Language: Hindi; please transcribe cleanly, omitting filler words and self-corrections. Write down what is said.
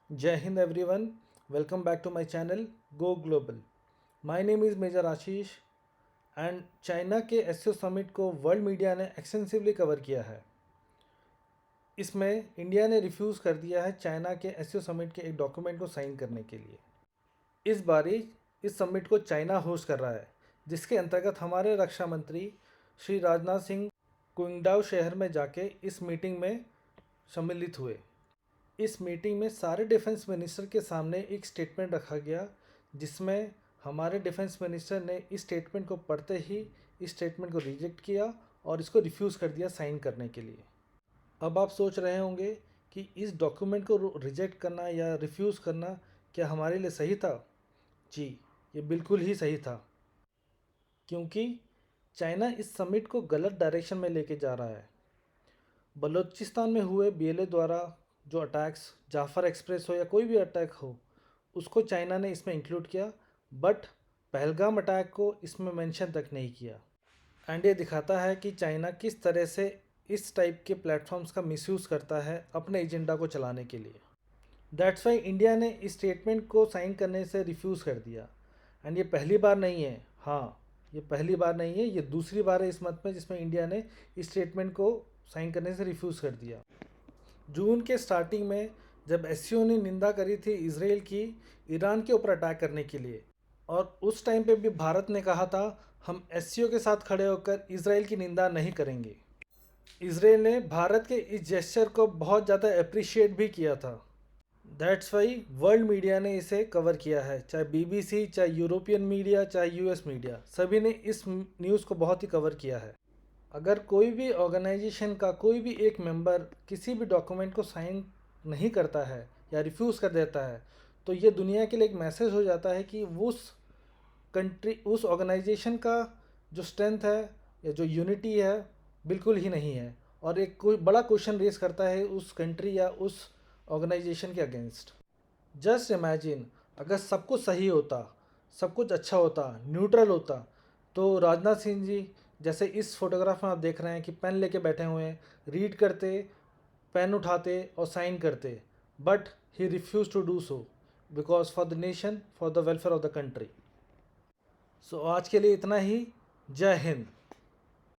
Jai Hind everyone, welcome back to my channel Go Global. My name is Major Ashish and China के एससीओ समिट को वर्ल्ड मीडिया ने एक्सटेंसिवली कवर किया है। इसमें इंडिया ने रिफ्यूज़ कर दिया है चाइना के एससीओ समिट के एक डॉक्यूमेंट को साइन करने के लिए। इस बारी इस समिट को चाइना होस्ट कर रहा है, जिसके अंतर्गत हमारे रक्षा मंत्री श्री राजनाथ सिंह क्विंगडाओ शहर में जाके इस मीटिंग में सम्मिलित हुए। इस मीटिंग में सारे डिफेंस मिनिस्टर के सामने एक स्टेटमेंट रखा गया, जिसमें हमारे डिफेंस मिनिस्टर ने इस स्टेटमेंट को पढ़ते ही इस स्टेटमेंट को रिजेक्ट किया और इसको रिफ्यूज़ कर दिया साइन करने के लिए। अब आप सोच रहे होंगे कि इस डॉक्यूमेंट को रिजेक्ट करना या रिफ्यूज़ करना क्या हमारे लिए सही था? जी, ये बिल्कुल ही सही था, क्योंकि चाइना इस समिट को गलत डायरेक्शन में लेके जा रहा है। बलूचिस्तान में हुए बीएलए द्वारा जो अटैक्स, जाफ़र एक्सप्रेस हो या कोई भी अटैक हो, उसको चाइना ने इसमें इंक्लूड किया, बट पहलगाम अटैक को इसमें मेंशन तक नहीं किया। एंड ये दिखाता है कि चाइना किस तरह से इस टाइप के प्लेटफॉर्म्स का मिसयूज़ करता है अपने एजेंडा को चलाने के लिए। दैट्स वाई इंडिया ने इस स्टेटमेंट को साइन करने से रिफ्यूज़ कर दिया। एंड ये पहली बार नहीं है, हाँ, ये पहली बार नहीं है, ये दूसरी बार है इस मंथ में जिसमें इंडिया ने इस स्टेटमेंट को साइन करने से रिफ्यूज़ कर दिया। जून के स्टार्टिंग में जब एससीओ ने निंदा करी थी इसराइल की ईरान के ऊपर अटैक करने के लिए, और उस टाइम पे भी भारत ने कहा था हम एससीओ के साथ खड़े होकर इसराइल की निंदा नहीं करेंगे। इसराइल ने भारत के इस जेस्चर को बहुत ज़्यादा अप्रिशिएट भी किया था। दैट्स वाई वर्ल्ड मीडिया ने इसे कवर किया है, चाहे बीबीसी, चाहे यूरोपियन मीडिया, चाहे यूएस मीडिया, सभी ने इस न्यूज़ को बहुत ही कवर किया है। अगर कोई भी ऑर्गेनाइजेशन का कोई भी एक मेंबर किसी भी डॉक्यूमेंट को साइन नहीं करता है या रिफ्यूज़ कर देता है, तो ये दुनिया के लिए एक मैसेज हो जाता है कि उस कंट्री, उस ऑर्गेनाइजेशन का जो स्ट्रेंथ है या जो यूनिटी है बिल्कुल ही नहीं है, और एक कोई बड़ा क्वेश्चन रेस करता है उस कंट्री या उस ऑर्गेनाइजेशन के अगेंस्ट। जस्ट इमेजिन, अगर सब कुछ सही होता, सब कुछ अच्छा होता, न्यूट्रल होता, तो राजनाथ सिंह जी जैसे इस फोटोग्राफ में आप देख रहे हैं कि पेन लेके बैठे हुए हैं, रीड करते, पेन उठाते और साइन करते, but he refuse to do so because for the nation, for the welfare of the country. So आज के लिए इतना ही। जय हिंद।